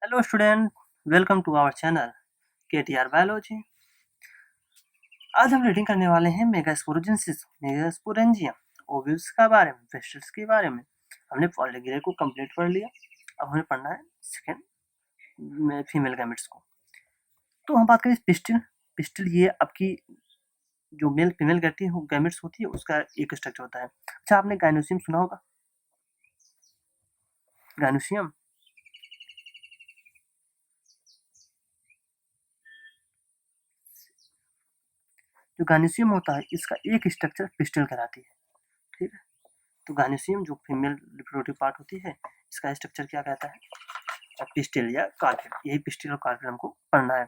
Hello student, welcome to our channel KTR biology. आज हम reading करने वाले हैं मेगास्पोरोजेंसिस, मेगास्पोरेंजियम, ओव्यूल्स के बारे में, पेस्टिल्स के बारे में। हमने पॉलीग्रे को कंप्लीट कर लिया, अब हमें पढ़ना है सेकेंड फीमेल गैमेट्स को। तो हम बात करें पिस्टिल। पिस्टिल ये आपकी जो मेल फीमेल गैमेट्स होती है उसका एक स्ट्रक्चर होता है। अच्छा, आपने गाइनोसियम सुना होगा। गाइनोसियम जो गाइनोसियम होता है इसका एक स्ट्रक्चर पिस्टिल कहलाती है। ठीक है, तो गाइनोसियम जो फीमेल रिप्रोडक्टिव पार्ट होती है इसका स्ट्रक्चर क्या कहता है? पिस्टिल या कार्पेल। यही पिस्टिल और कार्पेल हमको पढ़ना है।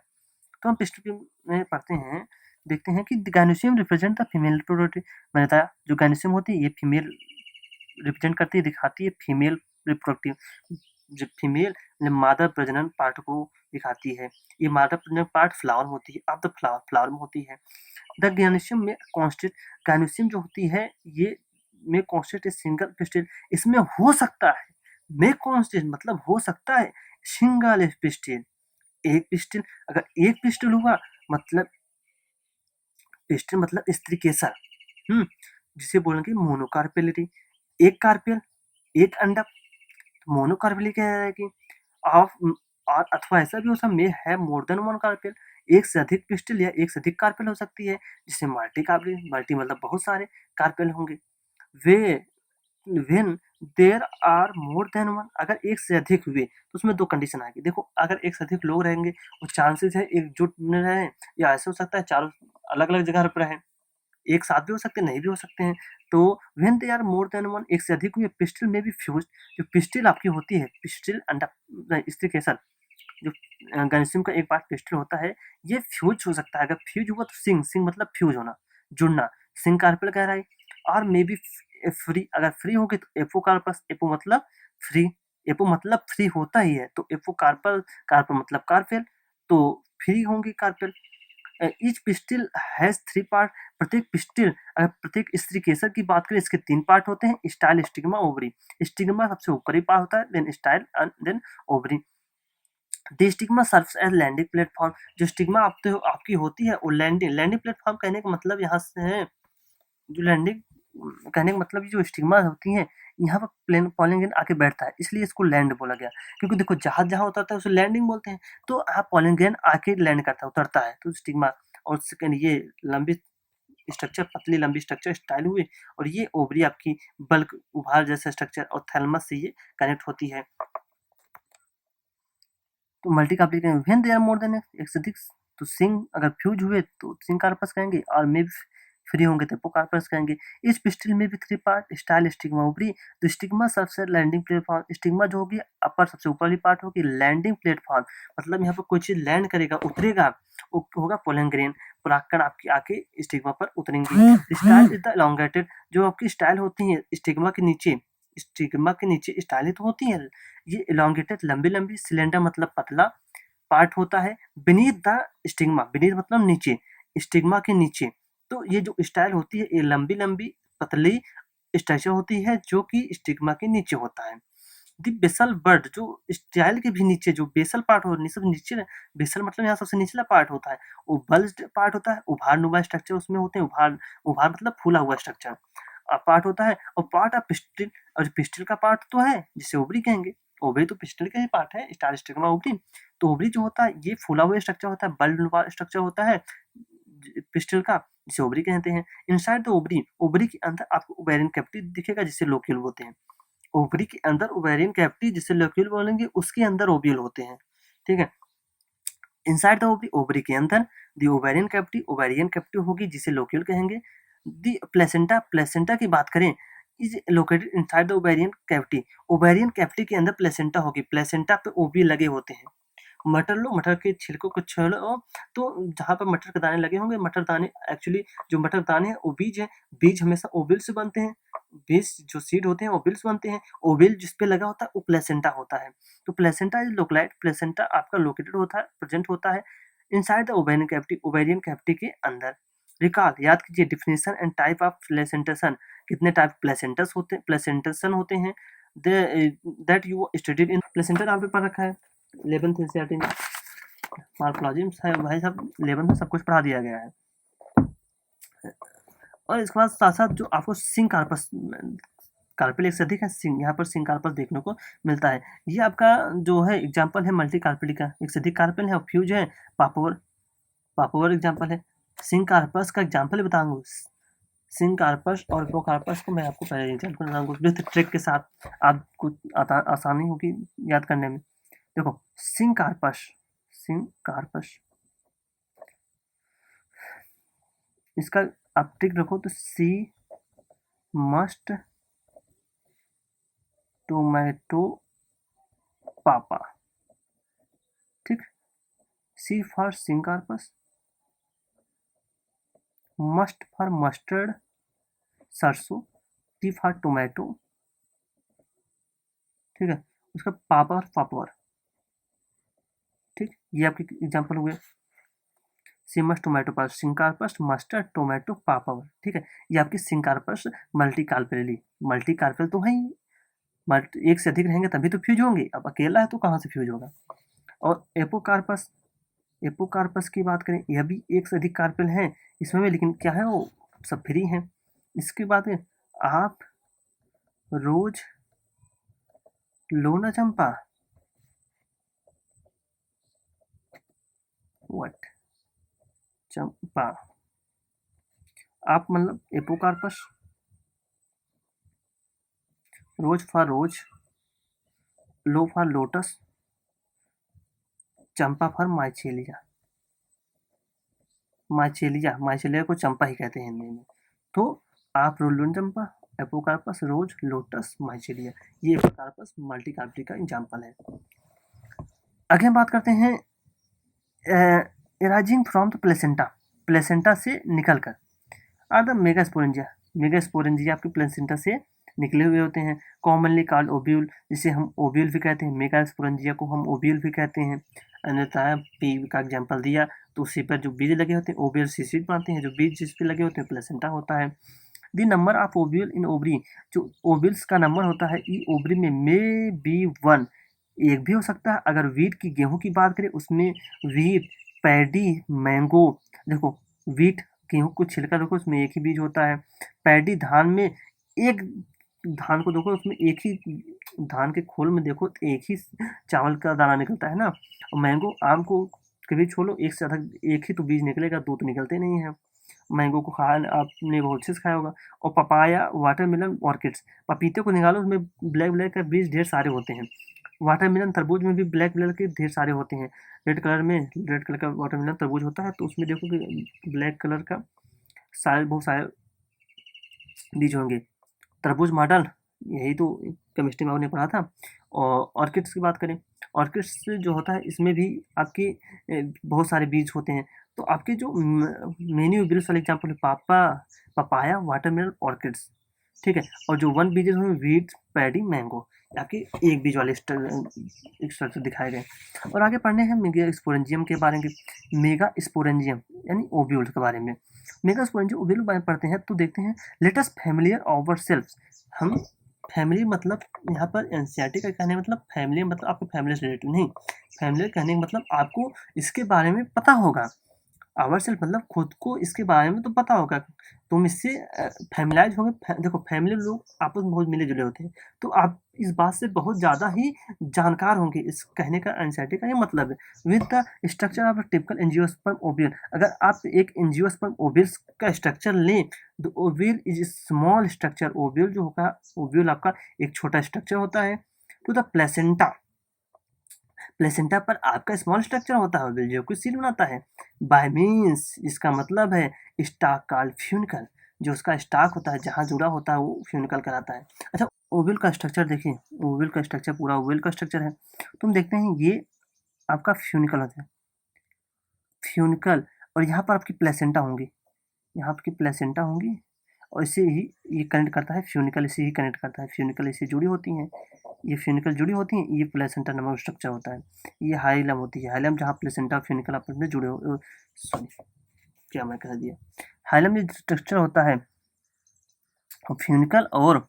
तो हम पिस्टिल में पढ़ते हैं, देखते हैं कि gynoecium represent the female reproductive. मैंने बताया जो गाइनोसियम होती है ये फीमेल रिप्रेजेंट करती है, दिखाती है फीमेल रिप्रोडक्टिव, जो फीमेल मादा प्रजनन पार्ट को दिखाती है। ये मादा प्रजनन पार्ट फ्लावर होती है, ऑफ द फ्लावर में होती है। द गाइनोसियम में कॉन्स्टेंट, गाइनोसियम जो होती है ये में कॉन्स्टेंट सिंगल पिस्टिल, इसमें हो सकता है में कॉन्स्टेंट मतलब हो सकता है सिंगल पिस्टिल, एक पिस्टिल। अगर एक पिस्टिल हुआ मतलब पिस्टिल मतलब स्त्री केसर, जिसे बोलेंगे मोनोकार्पेलिटी। एक कार्पेल एक अंडक, मोनोकार्पेलिटी क्या है कि ऑफ, और अथवा ऐसा भी हो सकता में है मोर देन वन कार्पेल, एक से अधिक पिस्टिल या एक से अधिक कार्पेल हो सकती है, जिसे मल्टी कार्पेल, मल्टी मतलब बहुत सारे कार्पेल होंगे। वे when there are more than one, अगर एक से अधिक हुए तो उसमें दो कंडीशन आएगी। देखो, अगर एक से अधिक लोग रहेंगे और चांसेस है एकजुट में रहे, या ऐसे हो सकता है चारों अलग अलग जगह पर रहे, एक साथ भी हो सकते हैं नहीं भी हो सकते हैं। तो when they are more than one, एक से अधिक हुए, पिस्टिल में भी फ्यूज, जो पिस्टिल आपकी होती है, पिस्टिल अंडा स्त्री केसर, जो गाइनोसियम का एक पार्ट पिस्टिल होता है, ये फ्यूज हो सकता है। अगर फ्यूज हुआ तो सिंग, सिंग मतलब फ्यूज होना, जुड़ना, सिंग कार्पेल कह रहा है। और मे बी फ्री, अगर फ्री होगी तो एपो कार्पस, एपो मतलब फ्री, एपो मतलब फ्री होता ही है, तो एपो कार्पल, कार्पल मतलब कार्पेल, तो फ्री होंगी carpel. Each pistil has three part, प्रत्येक पिस्टिल, अगर प्रत्येक स्त्री केसर की बात करें इसके तीन पार्ट होते हैं, स्टाइल, स्टिग्मा, ओवरी। स्टिग्मा सबसे ऊपरी पार्ट होता है, then style and then ovary. The stigma serves as landing platform, जो स्टिग्मा आपकी होती है वो लैंडिंग, लैंडिंग प्लेटफॉर्म कहने का मतलब यहाँ से है, जो लैंडिंग कहने का मतलब जो स्टिग्मा होती है यहाँ पर प्लेन पॉलन ग्रेन आके बैठता है, इसलिए इसको लैंड बोला गया। क्योंकि देखो जहाज जहाँ उतरता है उसे लैंडिंग बोलते हैं, तो यहाँ पॉलन ग्रेन आके लैंड करता है, उतरता है, तो स्टिग्मा। और सेकंड ये लंबी स्ट्रक्चर, पतली लंबी स्ट्रक्चर स्टाइल हुई, और ये ओवरी आपकी बल्क उभार जैसा स्ट्रक्चर और थैलमस से ये कनेक्ट होती है। तो multi complication when they are more than एक से अधिक, तो सिंग अगर फ्यूज हुए तो सिंग कार्पस कहेंगे, और मे फ्री होंगे तो एपोकार्पस कहेंगे। इस पिस्टिल में भी three part, style, stigma, ovary. तो स्टिग्मा सबसे लैंडिंग प्लेटफॉर्म, स्टिग्मा जो होगी अपर सबसे ऊपर वाली पार्ट होगी, लैंडिंग प्लेटफॉर्म मतलब यहाँ पर कोई चीज लैंड करेगा, उतरेगा, वो होगा पोलन ग्रेन, परागकण आपकी आके स्टिग्मा पर उतरेंगे। स्टाइल इज द एलोंगेटेड, जो आपकी स्टाइल होती है स्टिग्मा के नीचे, स्टिग्मा के नीचे स्टाइल तो होती है, ये एलोंगेटेड लंबी लंबी, सिलेंडर मतलब पतला पार्ट होता है, बीनीथ द स्टिग्मा, बीनीथ मतलब नीचे, स्टिग्मा के नीचे। तो ये जो स्टाइल होती है ये लंबी लंबी पतली स्ट्रक्चर होती है जो कि स्टिग्मा के नीचे होता है। दी बेसल बर्ड, जो स्टाइल के भी नीचे जो बेसल पार्ट हो, सब नीचे, बेसल मतलब यहाँ सबसे निचला पार्ट होता है, वो बल्ज्ड पार्ट होता है, उभार नुमा स्ट्रक्चर उसमें होते हैं, उभार, उभार मतलब फूला हुआ स्ट्रक्चर पार्ट होता है, और पार्ट ऑफ पिस्टिल, और पिस्टिल का पार्ट तो है जिसे ओवरी कहेंगे, ओवरी तो पिस्टिल का ही पार्ट है, स्टार स्टिग्मा ओवरी। तो ओवरी जो होता है ये फूला हुआ स्ट्रक्चर होता है, बल्ब स्ट्रक्चर होता है पिस्टिल का, जिसे ओवरी कहते हैं। इनसाइड द ओवरी, ओवरी के अंदर आपको ओवेरियन कैविटी दिखेगा जिसे लोक्यूल होते हैं, ओवरी के अंदर ओवेरियन कैविटी जिसे लोक्यूल बोलेंगे, उसके अंदर ओव्यूल होते हैं। ठीक है, इनसाइड द ओवरी, ओवरी के अंदर, दी ओवेरियन कैविटी, ओवेरियन कैविटी होगी जिसे लोक्यूल कहेंगे। दी प्लेसेंटा, प्लेसेंटा की बात करें, is located inside the ovarian cavity, ovarian cavity के अंदर प्लेसेंटा होगी, प्लेसेंटा पे ओवी लगे होते हैं। मटर लो, मटर के छिलकों को छीलो, तो जहाँ पर मटर के दाने लगे होंगे, मटर दाने एक्चुअली जो मटर दाने हैं वो बीज है, बीज हमेशा ओविल से बनते हैं, बीज जो सीड होते हैं ओविल से बनते हैं, ओविल जिस पे लगा होता है वो प्लेसेंटा होता है। तो प्लेसेंटा इज लोकलाइट, प्लेसेंटा आपका लोकेटेड होता है, प्रेजेंट होता है inside the ovarian cavity, ovarian cavity के अंदर। रिकॉल, याद कीजिए definition and type of placentation, कितने टाइप प्लेसेंटस होते हैं, प्लेसेंटेशन होते हैं, that you studied in placenta, आपने पढ़ रखा है। 11th एनसीईआरटी में मॉर्फोलॉजी में भाई साहब 11th में सब कुछ पढ़ा दिया गया है। और इसके बाद साथ साथ जो आपको सिंक कार्पस, कार्पेल एक से अधिक है, सिंक, यहाँ पर सिंक कार्पस देखने को मिलता है। ये आपका जो है एग्जाम्पल है मल्टी कार्पेली का, एक से अधिक कार्पेल है और फ्यूज है, पापोवर, पापोवर एग्जाम्पल है। सिंक कार्पस का एग्जाम्पल बताऊंगा, सिंक कार्पस और हिपोकार्पस को मैं आपको पहले एग्जाम्पल बताऊंगा विथ ट्रिक के साथ, आपको आसानी होगी याद करने में। देखो सिंक कार्पस, सिंक कार्पस, इसका आप ट्रिक रखो तो सी मस्ट टोमेटो पापा, ठीक, C for syncarpous, must for mustard सरसों, टी फॉर टोमेटो, ठीक है, उसका पापा और पापवर, ठीक, ये आपके एग्जाम्पल हुए। सिमस टोमेटो पास, सिंकार्पस, मस्टर्ड, टोमेटो, पापावर, ठीक है, ये आपकी सिंकार्पस मल्टी कार्पेली, मल्टी कार्पेल तो है ही, एक से अधिक रहेंगे तभी तो फ्यूज होंगे, अब अकेला है तो कहाँ से फ्यूज होगा। और एपोकार्पस, एपोकार्पस की बात करें, यह भी एक से अधिक कार्पेल है इसमें भी, लेकिन क्या है वो सब फ्री हैं। इसके बाद आप रोज लो ना चंपा, व्हाट, चंपा, आप मतलब apocarpous, rose for rose, lo for lotus, चंपा फॉर माइचेलिया, माइचेलिया, माइचेलिया को चंपा ही कहते हैं हिंदी में। तो आप रोलून चंपा, एपोकार्पस, रोज, लोटस, माइचेलिया, ये एपोकार्पस मल्टी कार्पेली का एग्जाम्पल है। आगे हम बात करते हैं arising from the placenta, placenta से निकलकर, आर द मेगास्पोरेंजिया, मेगास्पोरेंजिया आपके प्लेसेंटा से निकले हुए होते हैं, कॉमनली कॉल्ड ओब्यूल, जिसे हम ओब्यूल भी कहते हैं, मेगास्पोरेंजिया को हम ओब्यूल भी कहते हैं। अन्यथा पी का एग्जाम्पल दिया तो उसी पर जो बीज लगे होते हैं ओब्यूल सीसीड बनाते हैं, जो बीज जिस पे लगे होते हैं प्लेसेंटा होता है। The number of ovule in ovary, जो ओब्यूल्स का नंबर होता है ई ओवरी में मे बी 1, एक भी हो सकता है। अगर वीट की, गेहूं की बात करें उसमें वीट, पैडी, मैंगो, देखो वीट गेहूं को छिलका देखो उसमें एक ही बीज होता है, पैडी धान में एक, धान को देखो उसमें एक ही, धान के खोल में देखो तो एक ही चावल का दाना निकलता है ना। और मैंगो, आम को कभी छोड़ो एक से ज्यादा, एक ही तो बीज निकलेगा, दो तो निकलते नहीं है। मैंगो को खाया आपने बहुत से खाया होगा। और पपाया, वाटरमेलन, ऑर्किड्स, पपीते को निकालो उसमें ब्लैक ब्लैक का बीज ढेर सारे होते हैं। वाटरमेलन, तरबूज में भी ब्लैक ब्लैक के ढेर सारे होते हैं। रेड कलर में, रेड कलर का वाटरमेलन तरबूज होता है तो उसमें देखो कि ब्लैक कलर का सारे, बहुत सारे बीज होंगे। तरबूज मॉडल, यही तो केमिस्ट्री में आपने पढ़ा था। और ऑर्किड्स की बात करें, ऑर्किड्स जो होता है इसमें भी आपके बहुत सारे बीज होते हैं। तो आपके जो मेन्यू बीज वाले एग्जाम्पल, पापा, पपाया, वाटरमेलन, ऑर्किड्स, ठीक है। और जो वन बीजेस हैं वीट, पैडी, मैंगो, आपके एक बीज वाले स्ट्रक्चर दिखाए गए। और आगे पढ़ने हैं मेगा स्पोरेंजियम के बारे में, मेगा स्पोरेंजियम यानी ओव्यूल के बारे में। मेगा स्पोरेंजियम ओव्यूल बारे में पढ़ते हैं तो देखते हैं, let us familiar our self, हम फैमिली मतलब यहाँ पर एनसीईआरटी का कहने मतलब फैमिली मतलब आपको फैमिली से रिलेटेड नहीं, फैमिली कहने का मतलब आपको इसके बारे में पता होगा। आवर सेल्फ मतलब खुद को इसके बारे में तो पता होगा, तुम इससे फैमिलाइज होंगे। देखो फैमिली लोग आपस में बहुत मिले जुले होते हैं, तो आप इस बात से बहुत ज़्यादा ही जानकार होंगे। इस कहने का एंजाइटी का ये मतलब है। With the structure of typical angiosperm ovule, अगर आप एक एंजियोस्पर्म ओव्यूल्स का स्ट्रक्चर लें तो ovule is small structure, ovule जो होगा, ओव्यूल आपका एक छोटा स्ट्रक्चर होता है। टू द प्लेसेंटा, प्लेसेंटा पर आपका स्मॉल स्ट्रक्चर होता है, ओव्यूल जो कुछ सील बनाता है। बाय मीन्स, इसका मतलब है स्टाक कॉल्ड फ्यूनिकल, जो उसका स्टाक होता है जहाँ जुड़ा होता है वो फ्यूनिकल कहलाता है। अच्छा ओव्यूल का स्ट्रक्चर देखिए, ओव्यूल का स्ट्रक्चर पूरा ओव्यूल का स्ट्रक्चर है। तुम देखते हैं ये आपका फ्यूनिकल होता है, फ्यूनिकल, और यहाँ पर आपकी प्लेसेंटा होंगी, यहाँ आपकी प्लेसेंटा होंगी, और इसे ही ये कनेक्ट करता है, फ्यूनिकल इसे ही कनेक्ट करता है, फ्यूनिकल इसे जुड़ी होती हैं, ये फ्यूनिकल जुड़ी होती हैं, ये प्लेसेंटा नामक स्ट्रक्चर होता है। ये हाइलम होती है, हाइलम जहाँ प्लेसेंटा फ्यूनिकल आपस में जुड़े हो, सॉरी क्या मैं कह दिया, हाइलम जो स्ट्रक्चर होता है फ्यूनिकल और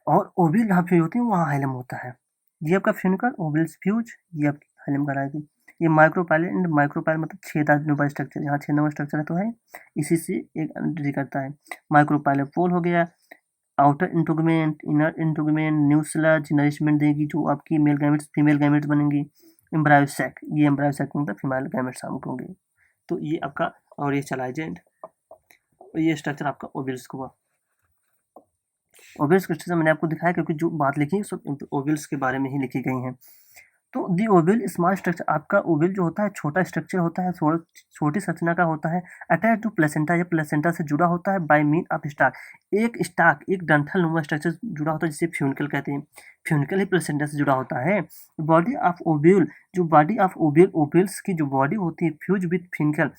ओव्यूल जहाँ फ्यूज होती है वहाँ हाइलम होता है। ये आपका फ्यूनिकल ओवल्स फ्यूज, ये आपकी हाइलम कहलाएगी। ये माइक्रोपाइल एंड माइक्रोपाइल मतलब छेदानुमा स्ट्रक्चर, यहाँ छेदानुमा स्ट्रक्चर तो है, इसी से एक एंट्री करता है। माइक्रोपाइल पोल हो गया, आउटर इंटोगमेंट, इनर इंटोगमेंट, न्यूस्लज नरिशमेंट देगी जो आपकी मेल गैमेट्स फीमेल गैमेट्स बनेंगी। एम्ब्रायो सैक, ये एम्ब्रायो सैक मतलब फीमेल गैमेट्स हमको होंगे। तो ये आपका, और ये चला एजेंट, ये स्ट्रक्चर आपका ओवल्स को हुआ। ओवल्स के स्ट्रक्चर मैंने आपको दिखाया क्योंकि जो बात लिखी है सब ओवल्स के बारे में ही लिखी गई हैं। तो दी ओवल स्मॉल स्ट्रक्चर, आपका ओवल जो होता है छोटा स्ट्रक्चर होता है, छोटी संरचना का होता है, अटैच टू प्लेसेंटा या प्लेसेंटा से जुड़ा होता है बाय मीन ऑफ स्टाक, एक डंठल नुमा स्ट्रक्चर जुड़ा होता है जिसे फ्यूनिकल कहते हैं। फ्यूनिकल ही प्लेसेंटा से जुड़ा होता है। बॉडी ऑफ ओव्यूल, जो बॉडी ऑफ ओव्यूल, ओव्यूल्स की जो बॉडी होती है फ्यूज विथ फ्यूनिकल,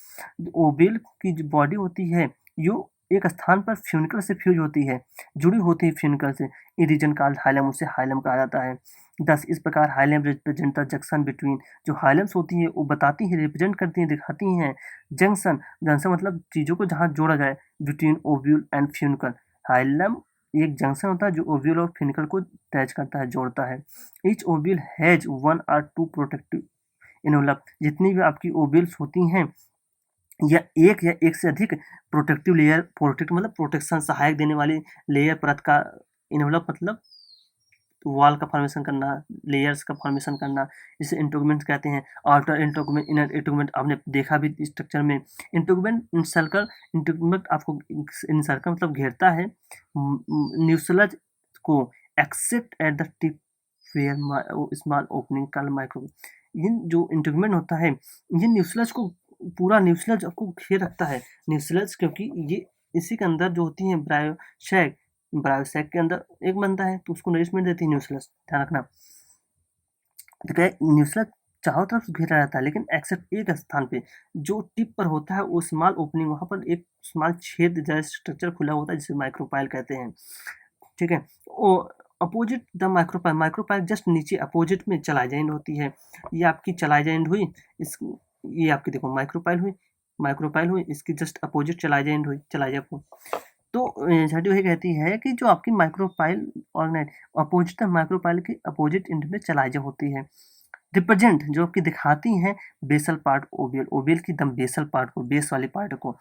ओव्यूल की जो बॉडी होती है यो एक स्थान पर फ्यूनिकल से फ्यूज होती है, जुड़ी होती है फ्यूनिकल से। ये रीजन कॉल्ड हाइलम, उसे हाइलम कहा जाता है। दस इस प्रकार hilum represent the junction between, जो हाइलम्स होती हैं वो बताती हैं, रिप्रेजेंट करती हैं, दिखाती हैं जंक्शन, जंक्शन मतलब चीज़ों को जहाँ जोड़ा जाए, between ovule and funicle. Hilum एक जंक्शन होता है जो ओव्यूल और फ्यूनिकल को अटैच करता है, जोड़ता है। ईच ओव्यूल हैज वन और टू प्रोटेक्टिव इनवलप, जितनी भी आपकी ओव्यूल्स होती हैं या एक से अधिक प्रोटेक्टिव लेयर, प्रोटेक्ट मतलब प्रोटेक्शन सहायक देने वाली लेयर परत का, इनवलप मतलब वॉल का फॉर्मेशन करना, लेयर्स का फॉर्मेशन करना, इसे इंटोगमेंट कहते हैं। आउटर इंटोगमेंट, इनर इंटोगमेंट आपने देखा भी स्ट्रक्चर में। इंटोगमेंट सर्कल, इंटोगमेंट आपको इन सर्कल मतलब घेरता है न्यूसलज को, except at the tip where small opening called micro. इन जो इंटोगमेंट होता है ये न्यूसलज को, पूरा न्यूसलज आपको घेर रखता है। न्यूसलज क्योंकि ये इसी के अंदर जो होती है ब्रायोशैक, ब्रायोसैक के अंदर एक बनता है तो उसको नरिशमेंट देती है न्यूक्लियस, ध्यान रखना। तो क्या न्यूक्लियस चारों तरफ से घेरा रहता है लेकिन एक्सेप्ट एक स्थान पे जो टिप पर होता है वो स्मॉल ओपनिंग, वहाँ पर एक स्मॉल छेद जैसा स्ट्रक्चर खुला होता है जिसे माइक्रोपाइल कहते हैं। ठीक है, वो opposite the micropyle, micropyle just नीचे अपोजिट में चलाई जॉइंट होती है। ये आपकी चलाई जॉइंट हुई, इस ये आपकी देखो माइक्रोपाइल हुई, माइक्रोपाइल हुई, इसकी जस्ट अपोजिट चलाई जॉइंट हुई, चलाई जॉइंट। तो छठी वही कहती है कि जो आपकी माइक्रोपाइल ऑर्गेनाइड अपोजिट माइक्रोपाइल के अपोजिट एंड में चलाइजा होती है। रिप्रेजेंट जो आपकी दिखाती हैं बेसल पार्ट ओबियल, ओबियल की दम बेसल पार्ट को, बेस वाले पार्ट को।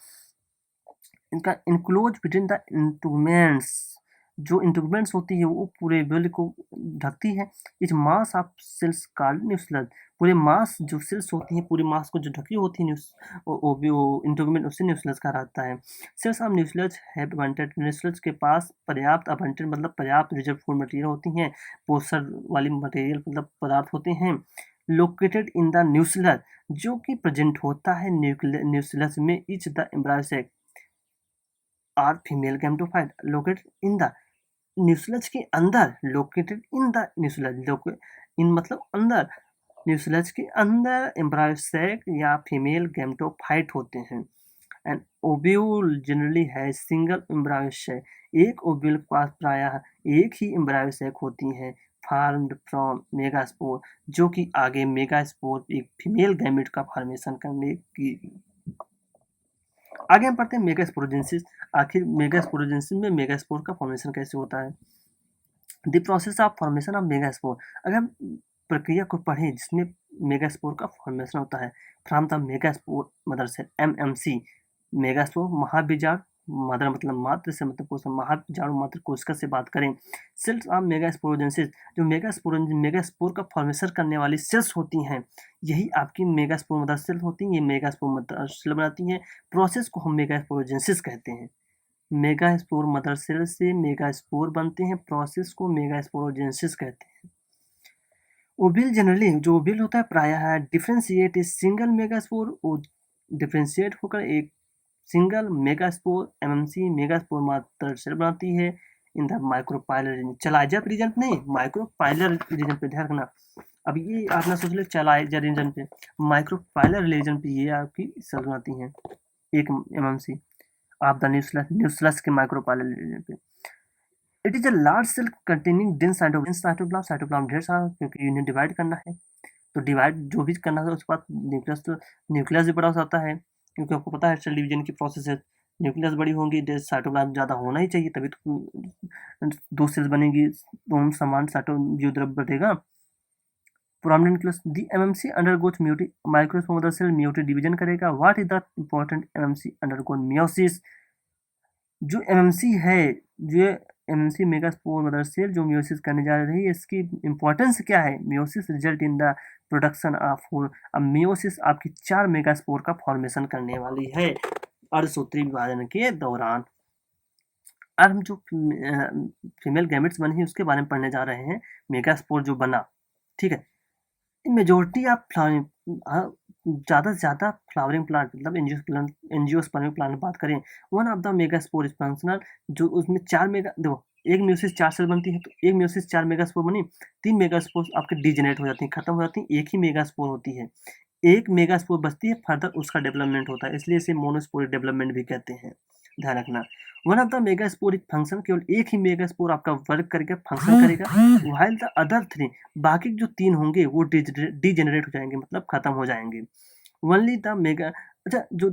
इनका इनक्लोज बिटवीन द इंटुगमेंट्स, जो इंटुगमेंट्स होती है वो पूरे बेल को ढकती है। इस mass of cells called nucleus, पूरे मास जो सेल्स होती हैं पूरे मास को जो ढकी होती है वो इंटुगमेंट, उससे न्यूक्लियस कहा जाता है। Cells of nucleus have abundant, nucleus के पास पर्याप्त अबंडेंट मतलब पर्याप्त रिजर्व फूड मटेरियल होती हैं, पोषण वाली मटेरियल मतलब पदार्थ होते हैं। लोकेटेड इन द न्यूक्लियस, जो कि प्रेजेंट होता है न्यूक्लियस में। Each the embryo are female gametophyte located in the nucleus के अंदर, located in the nucleus, in मतलब अंदर, न्यूक्लियस के अंदर एम्ब्रायोसैक या फीमेल गैमेटोफाइट होते हैं। एंड ओव्यूल जनरली है सिंगल एम्ब्रायोसैक, एक ओव्यूल के पास प्रायः एक ही एम्ब्रायोसैक होती है, फार्म्ड फ्रॉम मेगास्पोर, जो कि आगे मेगास्पोर एक फीमेल गैमेट का फॉर्मेशन करने की। आगे हम पढ़ते हैं मेगास्पोरोजेंसिस। आखिर मेगास्पोरोजेंसिस में मेगास्पोर का फॉर्मेशन कैसे होता है। The process of formation of megaspore, अगर हम प्रक्रिया को पढ़ें जिसमें मेगास्पोर का फॉर्मेशन होता है, from the megaspore mother cell MMC, megaspore महाबीजाणु, मदर मतलब मात्र से मतलब कोशिका, महाबीजाणु मात्र कोशिका से बात करें। सेल्स ऑफ मेगास्पोरोजेंसिस, जो मेगास्पोर का फॉर्मेशन करने वाली सेल्स होती हैं यही आपकी मेगास्पोर मदर सेल होती हैं, ये मेगास्पोर मदर सेल बनाती हैं। प्रोसेस को हम मेगास्पोरोजेंसिस कहते हैं। मेगास्पोर मदर सेल से मेगास्पोर बनते हैं, प्रोसेस को मेगास्पोरोजेंसिस कहते हैं। ओविल जनरली, जो ओविल होता है प्रायः डिफरेंशिएट इस सिंगल मेगास्पोर, डिफरेंशिएट होकर एक single megaspore MMC megaspore mother cell बनाती है in the micropylar region. Chalaza region नहीं, माइक्रोपाइलर रीजन पे ध्यान रखना। अब ये आप ना सोच ले चलाइजा रीजन पे, माइक्रोपाइलर रीजन पे ये आपकी सेल बनाती हैं एक एमएमसी ऑफ द न्यूक्लियस के माइक्रोपाइलर रीजन पे। It is a large cell containing dense cytoplasm, cytoplasm ढेर सारा क्योंकि इन्हें डिवाइड करना है, तो डिवाइड जो भी करना है उसके बाद न्यूक्लियस, तो न्यूक्लियस भी बड़ा हो जाता है क्योंकि आपको पता है सेल डिवीजन की प्रोसेस है। न्यूक्लियस बड़ी होंगी, साइटोप्लाज्म ज़्यादा होना ही चाहिए, तभी तो दो सेल्स बनेंगी, दोनों समान साइटो जीव द्रव्य बढ़ेगा। Prominent nucleus the MMC undergoes meiotic microspore mother cell meiotic division करेगा। What is the important MMC undergoes meiosis? जो एमएमसी है, जो एमएमसी मेगास्पोर मदर सेल जो मियोसिस करने जा रही है, इसकी इंपॉर्टेंस क्या है? Meiosis result in the production of four. अब मियोसिस आपकी 4 मेगास्पोर का फॉर्मेशन करने वाली है अर्धसूत्री विभाजन के दौरान। अब हम जो फीमेल गैमेट्स बनी है उसके बारे में पढ़ने जा रहे हैं। मेगास्पोर जो बना, ठीक है, मेजोरिटी ऑफ ज़्यादा से ज़्यादा फ्लावरिंग प्लांट मतलब एंजियोस्पर्मिक प्लांट की बात करें, one of the megaspore is functional. जो उसमें 4 मेगा देखो, एक म्यूसिस 4 सेल बनती है, तो एक म्यूसिस 4 मेगास्पोर बनी, 3 मेगास्पोर आपके डिजेनरेट हो जाती हैं, खत्म हो जाती हैं, एक ही मेगास्पोर होती है, एक मेगास्पोर बचती है, फर्दर उसका डेवलपमेंट होता है, इसलिए इसे मोनोस्पोरिक डेवलपमेंट भी कहते हैं, ध्यान रखना। वन ऑफ द मेगास्पोरिक फंक्शन, केवल एक ही मेगास्पोर आपका वर्क करके फंक्शन करेगा, व्हाइल द अदर 3 बाकी जो 3 होंगे वो डिजेनरेट हो जाएंगे, मतलब खत्म हो जाएंगे। ओनली द मेगा, अच्छा, जो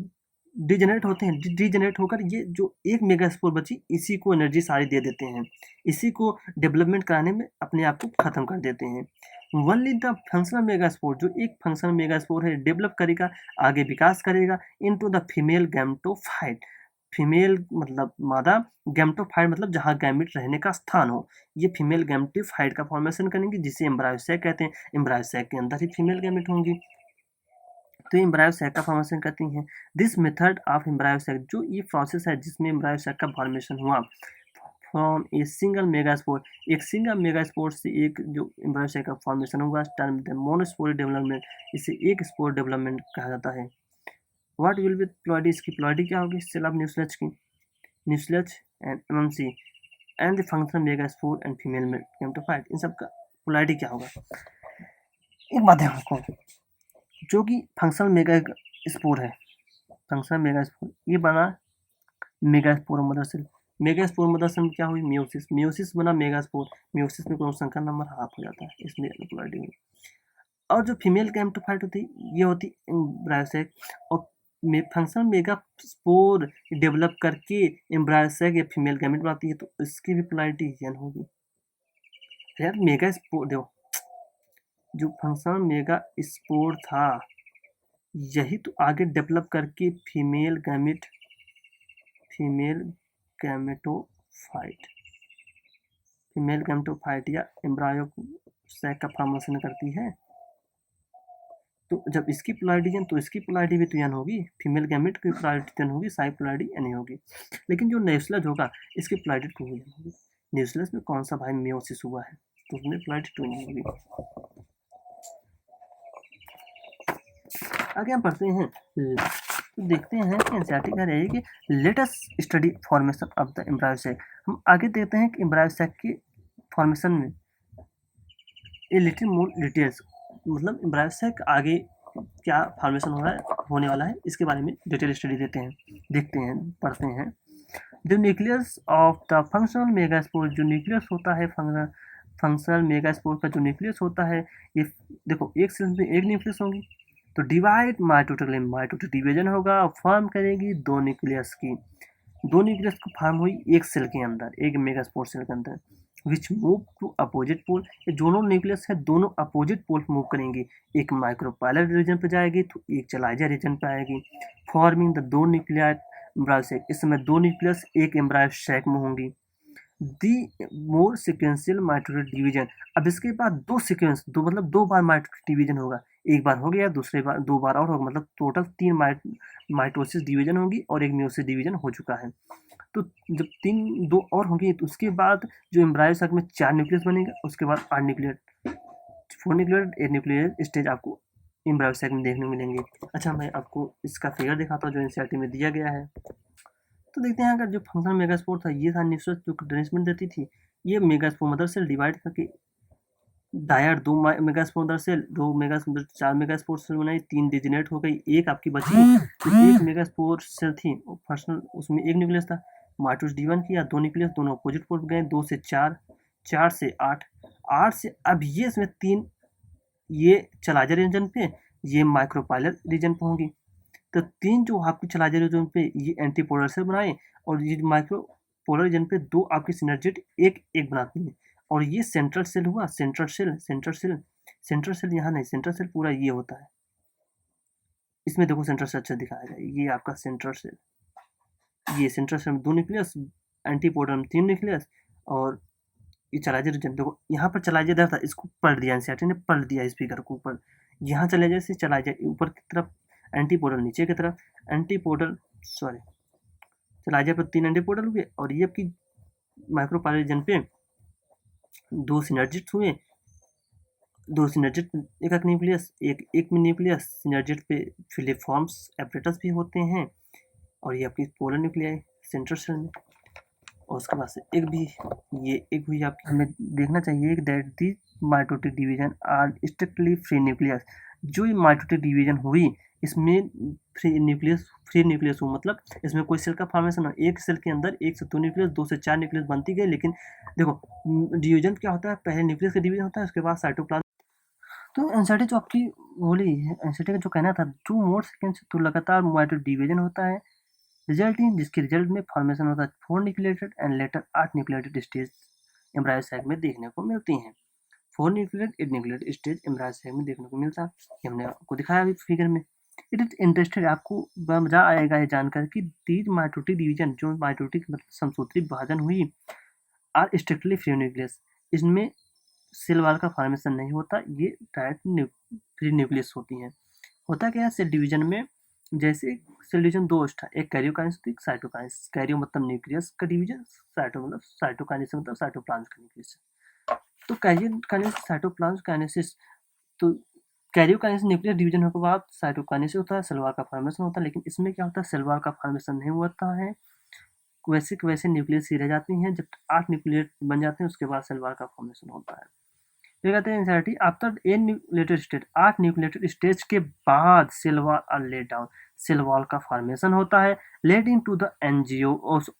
डिजेनरेट होते हैं, डिजेनरेट होकर ये जो एक मेगास्पोर बची इसी को एनर्जी सारी दे देते हैं, इसी को डेवलपमेंट कराने में अपने आप को खत्म कर देते हैं। ओनली द फंक्शनल मेगास्पोर, जो एक फंक्शनल मेगास्पोर है, डेवलप करेगा, आगे विकास करेगा into the female gametophyte. Female मतलब मादा, गैमेटोफाइट मतलब जहाँ गैमेट रहने का स्थान हो, ये फीमेल गैमेटोफाइट का फॉर्मेशन करेंगे, जिसे एम्ब्रायो सैक कहते हैं। एम्ब्रायो सैक के अंदर ही फीमेल गैमेट होंगी, तो एम्ब्रायो सैक का फॉर्मेशन करती हैं। This method of embryo sac, जो ये प्रोसेस है जिसमें एम्ब्रायो सैक का फॉर्मेशन हुआ फ्रॉम ए सिंगल मेगास्पोर, एक सिंगल मेगास्पोर से एक जो एम्ब्रायो सैक का फॉर्मेशन हुआ, टर्म मोनोस्पोरिक डेवलपमेंट, इसे एक स्पोर डेवलपमेंट कहा जाता है। व्हाट विल बी प्लॉइडी, इसकी प्लॉइडी क्या होगी? सेल ऑफ न्यूक्लियस की, nucleus and MMC and the functional megaspore and female gametophyte, इन सब का प्लॉइडी क्या होगा? एक बात है आपको, जो कि फंक्शनल मेगा स्पोर है, फंक्शनल मेगा स्पोर ये बना megaspore mother cell, megaspore mother cell में क्या हुई? मियोसिस, मियोसिस बना मेगास्पोर, मियोसिस में क्रॉस संख्या नंबर हाफ हो जाता है, इसलिए प्लॉइडी हुई। और जो फीमेल गैमेटोफाइट होती ये होती एम्ब्रायो सैक, और फंक्शनल मेगा स्पोर डेवलप करके एम्ब्रायो सैक या फीमेल गैमेट बनाती है, तो इसकी भी पोलैरिटी यन होगी। यार मेगा स्पोर देखो, जो फंक्शनल मेगा स्पोर था यही तो आगे डेवलप करके फीमेल गैमेटोफाइट, फीमेल गैमेटोफाइट या एम्ब्रायो सैक का फॉर्मेशन करती है। तो जब इसकी पोलैरिटी तो इसकी पोलैरिटी भी तो यन होगी, फीमेल गैमेट की पोलैरिटी यन होगी, साइड पोलैरिटी एन होगी। लेकिन जो न्यूक्लियस होगा इसकी पोलैरिटी 2 यन होगी। न्यूक्लियस में कौन सा भाई मियोसिस हुआ है, तो उसमें पोलैरिटी 2 यन होगी। आगे हम पढ़ते हैं, तो देखते हैं कि एनसीईआरटी कह रही है कि let us study formation of the embryo sac. हम आगे देखते हैं कि एम्ब्रायो सैक की फॉर्मेशन में ए लिटिल मोर डिटेल्स, मतलब एम्ब्रायो सैक आगे क्या फॉर्मेशन हो रहा है, होने वाला है, इसके बारे में डिटेल स्टडी देते हैं, देखते हैं, पढ़ते हैं। The nucleus of the functional megaspore, जो न्यूक्लियस होता है फंक्शनल मेगास्पोर का जो न्यूक्लियस होता है, ये देखो एक सेल में एक न्यूक्लियस होगी, तो डिवाइड माइटोटिक डिवीजन होगा, फॉर्म करेगी 2 न्यूक्लियस की, 2 न्यूक्लियस को फॉर्म हुई एक सेल के अंदर, एक मेगास्पोर सेल के अंदर, which move to opposite pole. ये दोनों न्यूक्लियस है, दोनों अपोजिट पोल मूव करेंगी, एक माइक्रोपाइलर रीजन पे जाएगी तो एक चलाइजा रीजन पे आएगी, forming the 2 nuclear embryo sac. इस समय 2 न्यूक्लियस एक एम्ब्रायो सैक में होंगी। The more sequential mitotic division, अब इसके बाद 2 सीक्वेंस, 2 मतलब 2 बार माइटोटिक डिवीजन होगा, एक बार हो गया, दूसरे बार 2 बार और होगा, मतलब टोटल 3 माइटोसिस डिवीजन होगी और एक मियोसिस डिवीजन हो चुका है। तो जब 2 और होंगी तो उसके बाद जो एम्ब्रायो सैक में 4 न्यूक्लियस बनेगा, उसके बाद 8 न्यूक्लियर, 4 न्यूक्लियर 8 न्यूक्लियर स्टेज आपको एम्ब्रायो सैक में देखने को मिलेंगे। अच्छा, मैं आपको इसका फिगर दिखाता हूँ जो एनसीईआरटी में दिया गया है। तो देखते हैं, अगर जो फंक्शनल मेगास्पोर था ये था न्यूक्लियस जो ट्रांसमिट देती थी, ये मेगास्पोर मदर सेल डिवाइड करके दायर 2 megaspore mother cell, 4 megaspore cell बनाई, 3 डिजेनरेट हो गई, एक आपकी बची, तो एक मेगास्पोर सेल थी फंक्शनल, उसमें एक न्यूक्लियस था, माइटोस D1 किया, 2 न्यूक्लियस दोनों अपोजिट पोल गए, 2 से 4, 4 से 8, 8 से अब ये इसमें 3 ये चलाइजर रीजन पे, ये माइक्रोपाइलर रीजन पे होंगी, तो 3 जो आपकी चलाइजर रीजन पे ये एंटीपोलर सेल बनाए, और ये माइक्रोपोलर रीजन पे 2 आपकी सिनर्जिट एक बनाती है, और ये सेंट्रल सेल हुआ, सेंट्रल सेल सेंट्रल सेल यहाँ नहीं, सेंट्रल सेल पूरा ये होता है, इसमें देखो सेंट्रल सेल अच्छा दिखाया जाए, ये आपका सेंट्रल सेल, ये सेंट्रल सेल में 2 न्यूक्लियस, एंटीपोडल में 3 न्यूक्लियस, और ये चलाइजर रीजन देखो यहाँ पर चलाइजर इधर था, इसको पलट दिया एनसीईआरटी ने, पलट दिया स्पीकर को ऊपर, यहाँ चलाइजर से चलाइजर ऊपर की तरफ, एंटीपोडल नीचे की तरफ, एंटीपोडल सॉरी चलाइजर पर 3 एंटीपोडल हुए, और ये आपकी माइक्रोपाइलर रीजन पे 2 सिनर्जिट हुए, 2 सिनर्जिट एक न्यूक्लियस, एक में न्यूक्लियस, सिनर्जिट पे फिलिफॉर्म्स एपरेटस भी होते हैं, और ये आपकी पोलर न्यूक्लियाई सेंट्रल सेल में, और उसके बाद से एक भी ये एक हुई आपकी, हमें देखना चाहिए that the mitotic division are strictly free nucleus, जो ये माइटोटिक डिवीजन हुई इसमें फ्री न्यूक्लियस हो, मतलब इसमें कोई सेल का फॉर्मेशन हो, एक सेल के अंदर 1 से 2 न्यूक्लियस, 2 से 4 न्यूक्लियस बनती गई, लेकिन देखो डिवीजन क्या होता है, पहले न्यूक्लियस का डिवीजन होता है, उसके बाद साइटोप्लाज्म। तो एनसीईआरटी जो आपकी बोली है, एनसीईआरटी का जो कहना था 2 मोर सेकेंड से तो लगातार माइटोटिक डिवीजन होता है, रिजल्टिंग जिसके रिजल्ट में फॉर्मेशन होता है 4 nucleated and later 8 nucleated stage embryo sac में देखने को मिलती हैं। 4 nucleated 8 nucleated stage embryo sac में देखने को मिलता है, ये हमने आपको दिखाया अभी फिगर में। इट इज इंटरेस्टेड, आपको मजा आएगा ये जानकर कि तीज माइटोटिक डिवीजन, जो माइटोटिक मतलब समसूत्री विभाजन हुई, आर स्ट्रिक्टली फ्री न्यूक्लियस, इसमें सेल वॉल का फॉर्मेशन नहीं होता, ये डायरेक्ट फ्री न्यूक्लियस होती हैं। होता क्या है सेल डिवीजन में, जैसे सेल डिवीजन 2 था, एक कैरियोकाइनेसिस होती है, एक साइटोकाइनेसिस। कैरियो मतलब न्यूक्लियस का डिवीजन, साइटो मतलब साइटोकाइनेसिस मतलब साइटोप्लाज्म का न्यूक्लियस। तो कैरियोकाइनेसिस साइटोप्लाज्म काइनेसिस, तो कैरियोकाइनेसिस न्यूक्लियस डिवीजन होने के बाद साइटोकाइनेसिस होता है, सेल वॉल का फॉर्मेशन होता है, लेकिन इसमें क्या होता है सेल वॉल का फॉर्मेशन नहीं होता है, वैसे के वैसे न्यूक्लियस ही रह जाती हैं, जब 8 न्यूक्लियस बन जाते हैं उसके बाद सेल वॉल का फॉर्मेशन होता है। फिर कहते हैं anxiety after 8 nucleated stage, 8 nucleated stage के बाद सेल वॉल और लेट डाउन, सेल वॉल का फॉर्मेशन होता है, leading to the NGO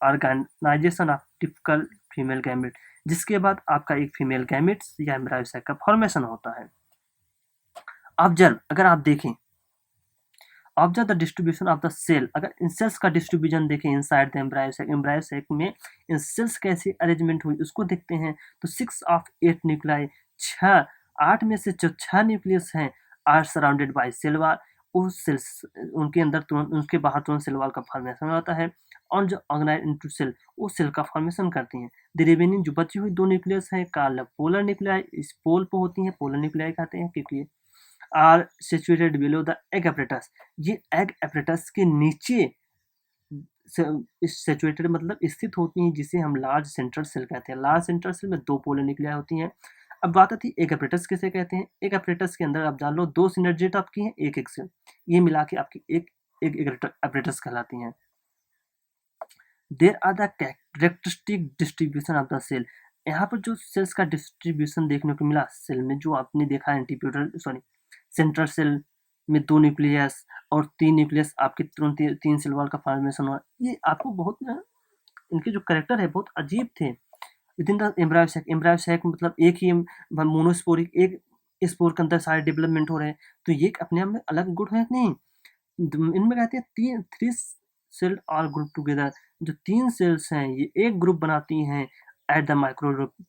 organisation of typical female gamete, जिसके बाद आपका एक फीमेल गैमेट्स या एम्ब्रायो सैक का फॉर्मेशन होता है। ऑब्जर्व, अगर आप देखें observe the distribution of the cell, अगर इन सेल्स का डिस्ट्रीब्यूशन देखें इनसाइड द एम्ब्रायो सैक में इन सेल्स कैसी अरेंजमेंट हुई उसको देखते हैं, तो 6 ऑफ 8 न्यूक्लियाई, 8 में से जो 6 न्यूक्लियस हैं are surrounded by cell wall, उस सेल्स उनके अंदर तुरंत उनके बाहर तुरंत सेल वॉल का फॉर्मेशन होता है, और जो ऑर्गेनाइज इनटू सेल वो सेल का फॉर्मेशन करती हैं। द रिमेनिंग जो बची हुई 2 न्यूक्लियस है कॉल्ड पोलर न्यूक्लियाई, इस पोल पे होती हैं, पोलर न्यूक्लियाई कहते हैं, क्योंकि are situated below the egg apparatus, ये एग एपरेटस के नीचे सिचुएटेड मतलब स्थित होती हैं, जिसे हम लार्ज सेंट्रल सेल कहते हैं। लार्ज सेंट्रल सेल में 2 पोलर न्यूक्लियाई होती हैं। अब बात आती है एक एपरेटस किसे कहते हैं। एक एपरेटस के अंदर आप जान लो 2 सिनर्जिट आपकी हैं, एक सेल, ये मिला के आपकी एक एपरेटस कहलाती हैं। There are the characteristic distribution of the cell, यहाँ पर जो सेल्स का डिस्ट्रीब्यूशन देखने को मिला सेल में, जो आपने देखा एंटीप्यूटल सॉरी सेंट्रल सेल में 2 न्यूक्लियस और 3 न्यूक्लियस आपके तुरंत 3 सेल वॉल का फॉर्मेशन हुआ, ये आपको बहुत इनके जो कैरेक्टर है बहुत अजीब थे। Within the embryo sac मतलब एक ही मोनोस्पोरिक, एक स्पोर के अंदर सारे डेवलपमेंट हो रहे हैं, तो ये अपने आप में अलग गुड है नहीं, इनमें कहते हैं 3 सेल आर ग्रुप टुगेदर, जो 3 सेल्स हैं ये एक ग्रुप बनाती हैं at the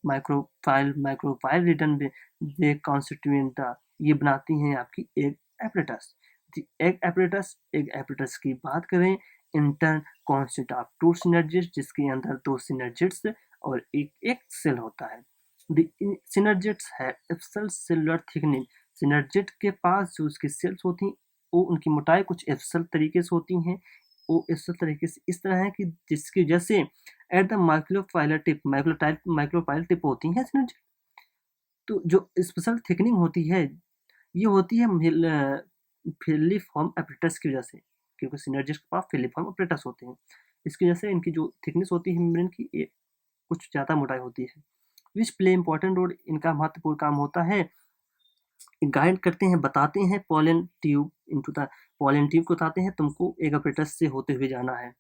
माइक्रोफाइल return they constituent the, ये बनाती हैं आपकी एक एपरेटस। एक एपरेटस की बात करें, इंटर कॉन्स्टिट्यूट ऑफ 2 सिनर्जिट्स, जिसके अंदर 2 सिनर्जिट्स और एक सेल होता है। द सिनर्जिट्स है एप्सल सेलुलर थिकनिंग, सिनर्जिट के पास जो उसकी सेल्स होती हैं वो उनकी मोटाई कुछ एप्सल तरीके से होती हैं, वो एप्सल तरीके से इस तरह है कि जिसकी वजह से एट द माइक्रोपाइल टिप होती है सिनर्जिट, तो जो स्पेशल थिकनिंग होती है ये होती है फिलिफॉर्म एपरेटस की वजह से, क्योंकि सिनर्जिट के पास फिलिफॉर्म एपरेटस होते हैं, इसकी वजह से इनकी जो थिकनेस होती है मेम्ब्रेन की ये कुछ ज़्यादा मोटाई होती है। विच प्ले इंपॉर्टेंट रोल, इनका महत्वपूर्ण काम होता है, गाइड करते हैं, बताते हैं pollen tube into the, pollen tube को बताते हैं तुमको एक एपरेटस से होते हुए जाना है।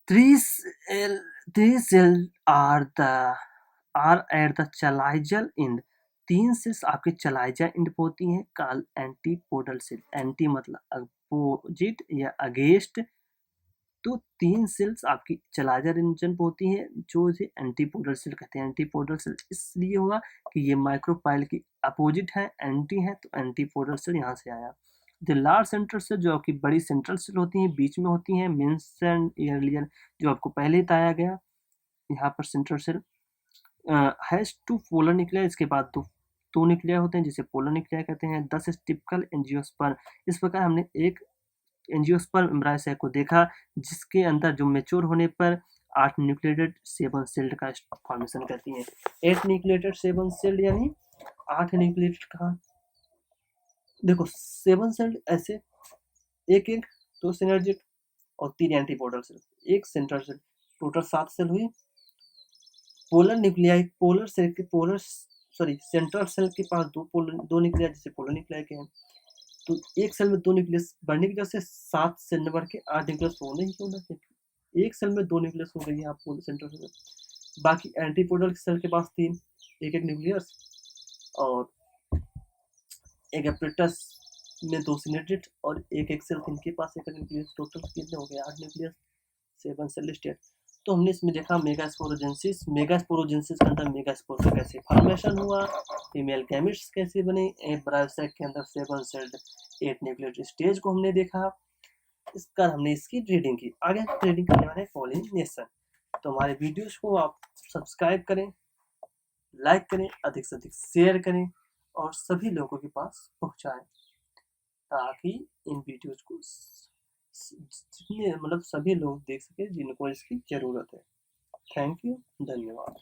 3 cell are at the chalazal end, 3 cells आपके चलाइजा एंड पे होती हैं, कॉल एंटीपोडल सेल, एंटी मतलब अपोजिट या अगेंस्ट, तो 3 सेल्स आपकी चलाजा रीजन पे होती हैं, जो इसे एंटीपोडल सेल कहते हैं। एंटीपोडल सेल इसलिए हुआ कि ये माइक्रोपाइल की अपोजिट है, एंटी है, तो एंटीपोडल सेल यहाँ से आया। द लार्ज सेंट्रल सेल जो आपकी बड़ी सेंट्रल सेल होती हैं, बीच में होती हैं, मेंस एंड एयरलियर जो आपको पहले ही बताया गया। यहाँ पर central cell has 2 polar nuclei, इसके बाद दो न्यूक्लिया होते हैं जिसे पोलर न्यूक्लिया कहते हैं। 10 टिपिकल एंजियोस्पर्म, इस प्रकार हमने एक एंजियोस्पर्म एम्ब्रायोसाइट को देखा जिसके अंदर जो मेच्योर होने पर 8 न्यूक्लिएटेड 7 सेल्ड का फॉर्मेशन करती हैं। 8 न्यूक्लिएटेड 7 सेल्ड यानी 8 न्यूक्लिएटेड कहाँ, देखो 7 सेल्ड ऐसे एक एक, 2 सिनर्जिक और 3 एंटीपोडल सेल, एक सेंट्रल सेल, टोटल 7 सेल हुई। पोलर न्यूक्लियाई, पोलर सेल के पोलर सॉरी सेंट्रल सेल के पास दो न्यूक्लिया जैसे पोलर न्यूक्लिया के हैं, तो एक सेल में 2 न्यूक्लियस बढ़ने की वजह से 7 से न बढ़ के 8 न्यूक्लियस होने ही क्यों ना, एक सेल में 2 न्यूक्लियस हो गई है आप पोलर सेंट्रल सेल में। बाकी एंटीपोडल सेल के पास 3 एक एक न्यूक्लियस, और एक एपरेटस में 2 सिनेट्रेट और एक सेल इनके पास एक न्यूक्लियस, टोटल कितने हो गए 8 न्यूक्लियस 7 सेल स्टेट। तो हमने इसमें देखा मेगास्पोरोजेंसिस, मेगास्पोरोजेंसिस के अंदर मेगास्पोर का कैसे फॉर्मेशन हुआ, फीमेल गैमेट्स कैसे बने, एम्ब्रायोसाइट के अंदर 7 सेल्ड 8 न्यूक्लियस स्टेज को हमने देखा। इसका हमने इसकी रीडिंग की। आगे रीडिंग करने वाले पॉलिनेशन। तो हमारे वीडियोस को आप सब्सक्राइब करें, लाइक करें, अधिक से अधिक शेयर करें और सभी लोगों के पास पहुंचाएं ताकि इन वीडियोस को जितने मतलब सभी लोग देख सके जिनको इसकी जरूरत है। थैंक यू, धन्यवाद।